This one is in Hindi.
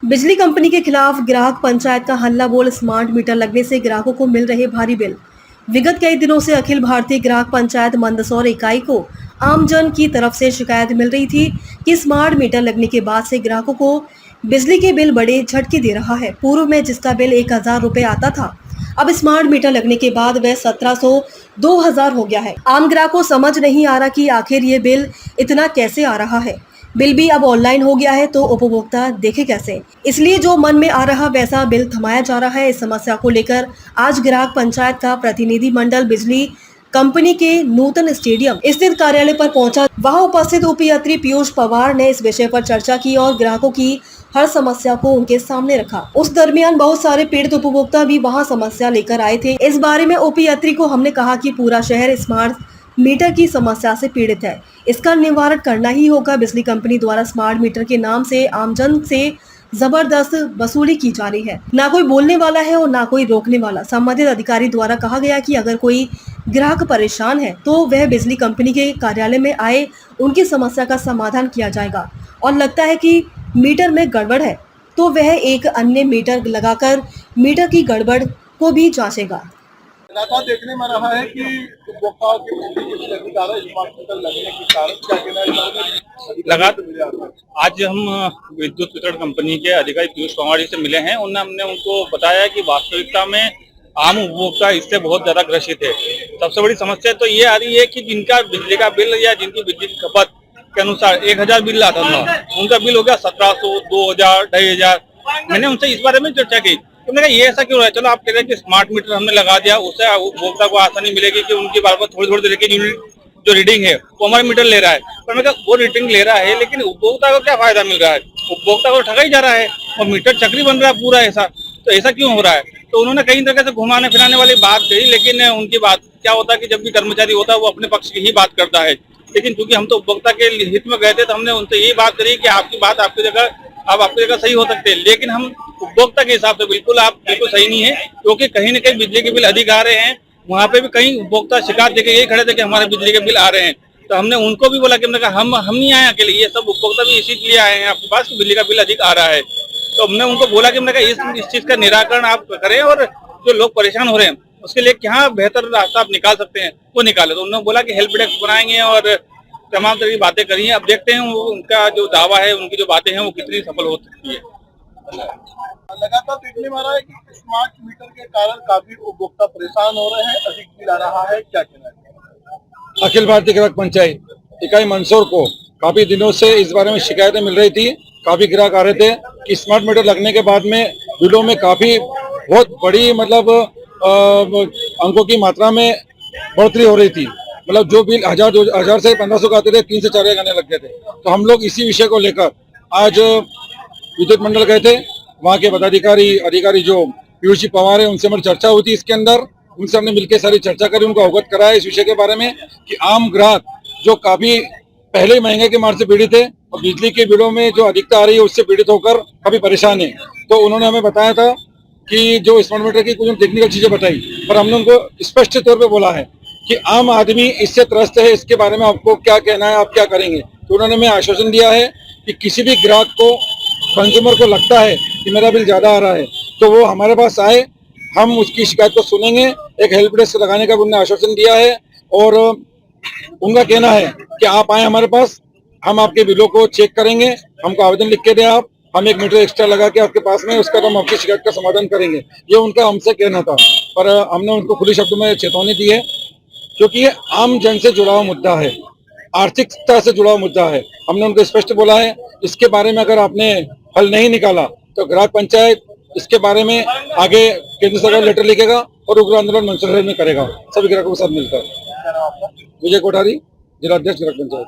बिजली कंपनी के खिलाफ ग्राहक पंचायत का हल्ला बोल। स्मार्ट मीटर लगने से ग्राहकों को मिल रहे भारी बिल। विगत कई दिनों से अखिल भारतीय ग्राहक पंचायत मंदसौर इकाई को आमजन की तरफ से शिकायत मिल रही थी कि स्मार्ट मीटर लगने के बाद से ग्राहकों को बिजली के बिल बड़े झटके दे रहा है। पूर्व में जिसका बिल 1000 रुपए आता था, अब स्मार्ट मीटर लगने के बाद वह 1700 2000 हो गया है। आम ग्राहक को समझ नहीं आ रहा कि आखिर ये बिल इतना कैसे आ रहा है। बिल भी अब ऑनलाइन हो गया है तो उपभोक्ता देखे कैसे। इसलिए जो मन में आ रहा वैसा बिल थमाया जा रहा है। इस समस्या को लेकर आज ग्राहक पंचायत का प्रतिनिधि मंडल बिजली कंपनी के नूतन स्टेडियम स्थित कार्यालय पर पहुंचा। वहां उपस्थित उपयंत्री पीयूष पवार ने इस विषय पर चर्चा की और ग्राहकों की हर समस्या को उनके सामने रखा। उस दरमियान बहुत सारे पीड़ित उपभोक्ता भी वहां समस्या लेकर आए थे। इस बारे में उपयंत्री को हमने कहा कि पूरा शहर स्मार्ट मीटर की समस्या से पीड़ित है, इसका निवारण करना ही होगा। बिजली कंपनी द्वारा स्मार्ट मीटर के नाम से आमजन से जबरदस्त वसूली की जा रही है। ना कोई बोलने वाला है और ना कोई रोकने वाला। संबंधित अधिकारी द्वारा कहा गया कि अगर कोई ग्राहक परेशान है तो वह बिजली कंपनी के कार्यालय में आए, उनकी समस्या का समाधान किया जाएगा। और लगता है कि मीटर में गड़बड़ है तो वह एक अन्य मीटर लगाकर मीटर की गड़बड़ को भी जांचेगा। लगातार देखने में रहा है कि उपभोक्ताओं के बिजली के बिल अधिक आ रहा है, स्मार्ट मीटर लगने के कारण क्या कहना है? लगातार आज हम विद्युत वितरण कंपनी के अधिकारी पीयूष पवार जी से मिले हैं। हमने उनको बताया कि वास्तविकता में आम उपभोक्ता इससे बहुत ज्यादा ग्रसित है। सबसे बड़ी समस्या तो ये आ रही है कि जिनका बिजली का बिल या जिनकी बिजली की खपत के अनुसार 1000 बिल आता था, उनका बिल हो गया 1700, 2000, 2500। मैंने उनसे इस बारे में चर्चा की। तो मैंने कहा ये ऐसा क्यों रहा है? चलो आप कह रहे हैं कि स्मार्ट मीटर हमने लगा दिया, उससे उपभोक्ता को आसानी मिलेगी कि उनकी बार बार थोड़ी देर की जो रीडिंग है वो हमारा मीटर ले रहा है। पर मैं कहा वो रीडिंग ले रहा है, लेकिन उपभोक्ता को क्या फायदा मिल रहा है? उपभोक्ता को ठगा ही जा रहा है और मीटर चक्री बन रहा है पूरा। ऐसा तो ऐसा क्यों हो रहा है? तो उन्होंने कई तरह से घुमाने फिराने वाली बात कही, लेकिन उनकी बात क्या होता है कि जब भी कर्मचारी होता है वो अपने पक्ष की ही बात करता है। लेकिन चूंकि हम तो उपभोक्ता के हित में गए थे, तो हमने उनसे यही बात करी कि आपकी बात आपकी जगह सही हो सकते हैं, लेकिन हम उपभोक्ता के हिसाब से बिल्कुल सही नहीं है। क्योंकि कहीं न कहीं बिजली के बिल अधिक आ रहे हैं। वहाँ पे भी कई उपभोक्ता शिकायत देके यही खड़े थे कि हमारे बिजली के बिल आ रहे हैं। तो हमने उनको भी बोला कि हमने कहा हम नहीं आए अकेले, ये सब उपभोक्ता भी इसी के लिए आए हैं आपके पास कि बिजली का बिल अधिक आ रहा है। तो हमने उनको बोला कि हमने कहा इस चीज का निराकरण आप करें और जो लोग परेशान हो रहे हैं उसके लिए क्या बेहतर रास्ता आप निकाल सकते हैं वो निकाले। तो उन्होंने बोला कि हेल्प डेस्क बनाएंगे और तमाम तरह की बातें करी हैं। अब देखते हैं उनका जो दावा है, उनकी जो बातें हैं वो कितनी सफल हो सकती है। लगातार देखने में आ रहा है कि स्मार्ट मीटर के कारण काफी उपभोक्ता परेशान हो रहे हैं, अधिक बिल आ रहा है, क्या कहना है? अखिल भारतीय ग्राहक पंचायत इकाई मंदसौर को काफी दिनों से इस बारे में शिकायतें मिल रही थी। काफी ग्राहक आ रहे थे कि स्मार्ट मीटर लगने के बाद में बिलों में काफी बहुत बड़ी अंकों की मात्रा में बढ़ोतरी हो रही थी। मतलब जो बिल 1000 से 1500 का आते थे, 3 से 4 आने लग गए थे। तो हम लोग इसी विषय को लेकर आज विद्युत मंडल गए थे। वहाँ के अधिकारी जो पीयूष पवार है, उनसे हमारी चर्चा हुई थी। इसके अंदर उनसे हमने मिलकर सारी चर्चा करी, उनको अवगत कराया इस विषय के बारे में कि आम ग्राहक जो काफी पहले ही महंगे के मार से पीड़ित है और बिजली के बिलों में जो अधिकता आ रही है उससे पीड़ित होकर काफी परेशान है। तो उन्होंने हमें बताया था कि जो स्मार्ट मीटर की कुछ टेक्निकल चीजें बताई, पर हमने उनको स्पष्ट तौर पर बोला है कि आम आदमी इससे त्रस्त है, इसके बारे में आपको क्या कहना है, आप क्या करेंगे। तो उन्होंने हमें आश्वासन दिया है कि किसी भी ग्राहक को, कंज्यूमर को लगता है कि मेरा बिल ज्यादा आ रहा है तो वो हमारे पास आए, हम उसकी शिकायत को सुनेंगे। एक हेल्प डेस्क लगाने का उन्होंने आश्वासन दिया है और उनका कहना है कि आप आए हमारे पास, हम आपके बिलों को चेक करेंगे, हमको आवेदन लिख के दें आप, हम 1 मीटर एक्स्ट्रा लगा के आपके पास में उसका तो हम आपकी शिकायत का समाधान करेंगे। ये उनका हमसे कहना था, पर हमने उनको खुली शब्दों में चेतावनी दी है क्योंकि ये आम जन से जुड़ा हुआ मुद्दा है, आर्थिकता से जुड़ा हुआ मुद्दा है। हमने उनको स्पष्ट बोला है इसके बारे में अगर आपने हल नहीं निकाला तो ग्राहक पंचायत इसके बारे में आगे केंद्र सरकार लेटर लिखेगा और उग्र आंदोलन मंदसौर में करेगा सभी ग्राहकों के साथ मिलकर। विजय कोठारी, जिला अध्यक्ष ग्राहक पंचायत।